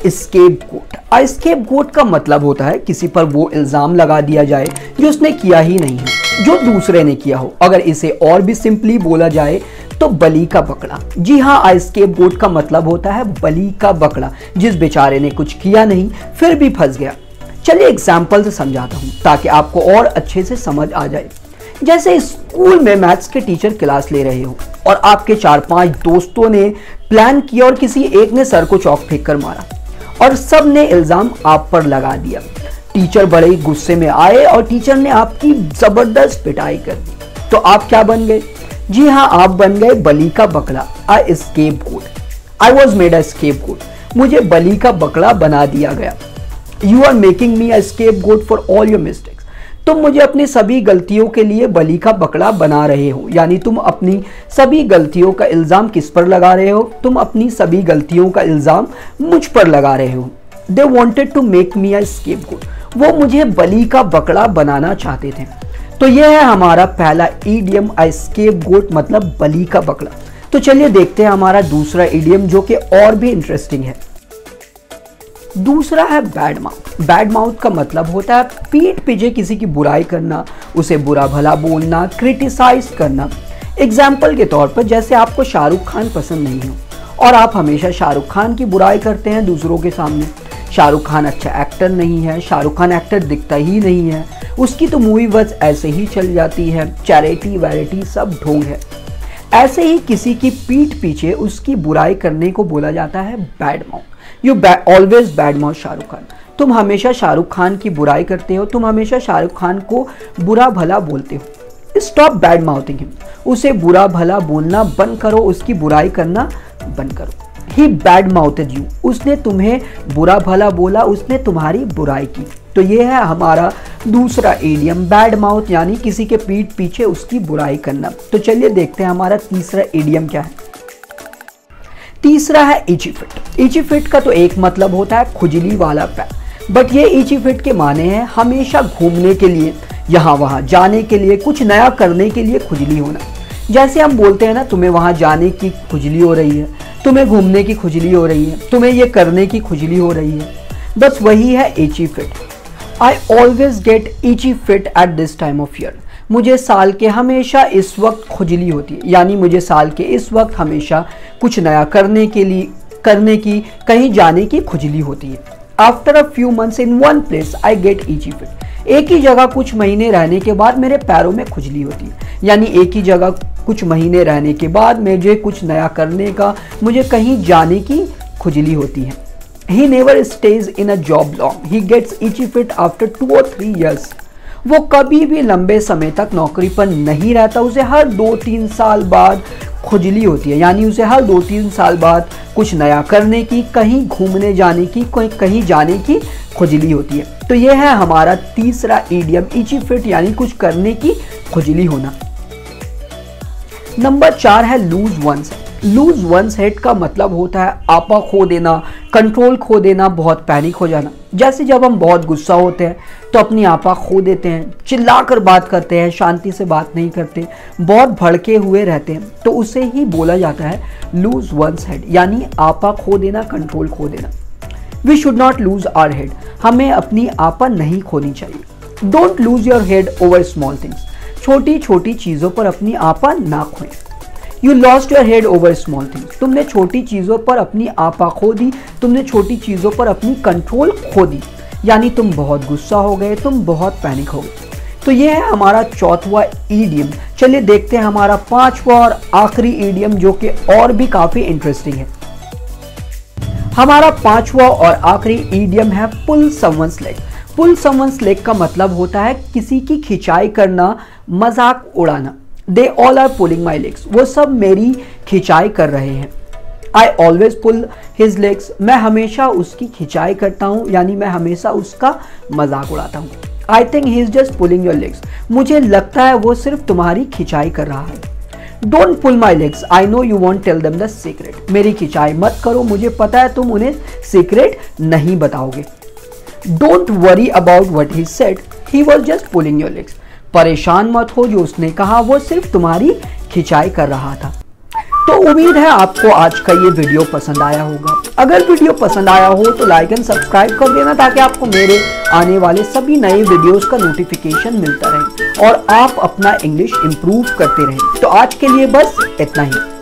Scapegoat. Scapegoat का मतलब होता है किसी पर वो इल्ज़ाम लगा दिया जाए जो उसने किया ही नहीं है, जो दूसरे ने किया हो। अगर इसे और भी सिंपली बोला जाए तो बलि का बकरा। जी हाँ, स्केपगोट का मतलब होता है बलि का बकरा, जिस बेचारे ने कुछ किया नहीं फिर भी फंस गया। चलिए एग्जाम्पल से समझाता हूँ ताकि आपको और अच्छे से समझ आ जाए। जैसे स्कूल में मैथ्स के टीचर क्लास ले रहे हो और आपके 4-5 दोस्तों ने प्लान किया और किसी एक ने सर को चौक फेंक कर मारा और सब ने इल्ज़ाम आप पर लगा दिया। टीचर बड़े ही गुस्से में आए और टीचर ने आपकी ज़बरदस्त पिटाई कर दी। तो आप क्या बन गए? जी हाँ, आप बन गए बलि का बकरा, a scapegoat. I was made a scapegoat. मुझे बलि का बकरा बना दिया गया। You are making me a scapegoat for all your mistakes. तुम मुझे अपनी सभी गलतियों के लिए बलि का बकरा बना रहे हो, यानी तुम अपनी सभी गलतियों का इल्ज़ाम किस पर लगा रहे हो? तुम अपनी सभी गलतियों का इल्ज़ाम मुझ पर लगा रहे हो। They wanted to make me a scapegoat. वो मुझे बलि का बकरा बनाना चाहते थे। तो यह है हमारा पहला इडियम, अ स्केपगोट मतलब बलि का बकरा। तो चलिए देखते हैं हमारा दूसरा इडियम जो कि और भी इंटरेस्टिंग है। दूसरा है बैड माउथ। बैड माउथ का मतलब होता है पीठ पीछे किसी की बुराई करना, उसे बुरा भला बोलना, क्रिटिसाइज करना। एग्जाम्पल के तौर पर जैसे आपको शाहरुख खान पसंद नहीं हो और आप हमेशा शाहरुख खान की बुराई करते हैं दूसरों के सामने। शाहरुख खान अच्छा एक्टर नहीं है, शाहरुख खान एक्टर दिखता ही नहीं है, उसकी तो मूवी बस ऐसे ही चल जाती है, चैरिटी वैरिटी सब ढोंग है। ऐसे ही किसी की पीठ पीछे उसकी बुराई करने को बोला जाता है bad mouth. You always bad mouth Shahrukh Khan. तुम हमेशा शाहरुख खान की बुराई करते हो, तुम हमेशा शाहरुख खान को बुरा भला बोलते हो। Stop bad mouthing him. उसे बुरा भला बोलना बंद करो, उसकी बुराई करना बंद करो। ही बैड माउथेड यू। उसने तुम्हें बुरा भला बोला, उसने तुम्हारी बुराई की। तो ये है हमारा दूसरा इडियम, बैड माउथ, यानी किसी के पीठ पीछे उसकी बुराई करना। तो चलिए देखते हैं हमारा तीसरा इडियम क्या है। तीसरा है इची फिट। इची फिट का तो एक मतलब होता है खुजली वाला पैर, बट ये इची फिट के माने हैं हमेशा घूमने के लिए, यहाँ वहाँ जाने के लिए, कुछ नया करने के लिए खुजली होना। जैसे हम बोलते हैं ना, तुम्हें वहाँ जाने की खुजली हो रही है, तुम्हें घूमने की खुजली हो रही है, तुम्हें ये करने की खुजली हो रही है, बस वही है itchy feet. I always get itchy feet at this time of year. मुझे साल के हमेशा इस वक्त खुजली होती है, यानी मुझे साल के इस वक्त हमेशा कुछ नया करने की, कहीं जाने की खुजली होती है। After a few months in one place I get itchy feet. एक ही जगह कुछ महीने रहने के बाद मेरे पैरों में खुजली होती है, यानी एक ही जगह कुछ महीने रहने के बाद मुझे कुछ नया करने का, मुझे कहीं जाने की खुजली होती है। He never stays in a job long. He gets itchy feet after 2 or 3 years. वो कभी भी लंबे समय तक नौकरी पर नहीं रहता, उसे हर 2-3 साल बाद खुजली होती है, यानी उसे हर 2-3 साल बाद कुछ नया करने की, कहीं घूमने जाने की, कहीं जाने की खुजली होती है। तो ये है हमारा तीसरा इडियम, इची फिट, यानी कुछ करने की खुजली होना। नंबर 4 है loose once head. Loose once head का मतलब होता है आपा खो देना, कंट्रोल खो देना, बहुत पैनिक हो जाना। जैसे जब हम बहुत गुस्सा होते हैं तो अपनी आपा खो देते हैं, चिल्लाकर बात करते हैं, शांति से बात नहीं करते, बहुत भड़के हुए रहते हैं, तो उसे ही बोला जाता है लूज वंस हेड, यानी आपा खो देना, कंट्रोल खो देना। We should not lose our head. हमें अपनी आपा नहीं खोनी चाहिए। Don't lose your head over small things. छोटी छोटी चीज़ों पर अपनी आपा ना खोएं। You lost your head over small things. तुमने छोटी चीज़ों पर अपनी आपा खो दी, तुमने छोटी चीज़ों पर अपनी कंट्रोल खो दी, यानी तुम बहुत गुस्सा हो गए, तुम बहुत पैनिक हो गए। तो ये है हमारा चौथा इडियम। चलिए देखते हैं हमारा पांचवा और आखिरी इडियम, जो कि और भी काफ़ी इंटरेस्टिंग है। हमारा पांचवा और आखिरी इडियम है पुल समवन्स लेग। पुल समवन्स लेग का मतलब होता है किसी की खिंचाई करना, मजाक उड़ाना। They all are pulling my legs. वो सब मेरी खिंचाई कर रहे हैं। I always pull his legs. मैं हमेशा उसकी खिंचाई करता हूँ, यानी मैं हमेशा उसका मजाक उड़ाता हूँ। I think he is just pulling your legs. मुझे लगता है वो सिर्फ तुम्हारी खिंचाई कर रहा है। Don't pull my legs, I know you won't tell them the secret. मेरी खिंचाई मत करो, मुझे पता है तुम उन्हें सीक्रेट नहीं बताओगे। Don't worry about what he said, he was just pulling your legs. परेशान मत हो, जो उसने कहा वो सिर्फ तुम्हारी खिंचाई कर रहा था। तो उम्मीद है आपको आज का ये वीडियो पसंद आया होगा। अगर वीडियो पसंद आया हो तो लाइक एंड सब्सक्राइब कर देना, ताकि आपको मेरे आने वाले सभी नए वीडियोस का नोटिफिकेशन मिलता रहे और आप अपना इंग्लिश इंप्रूव करते रहें। तो आज के लिए बस इतना ही।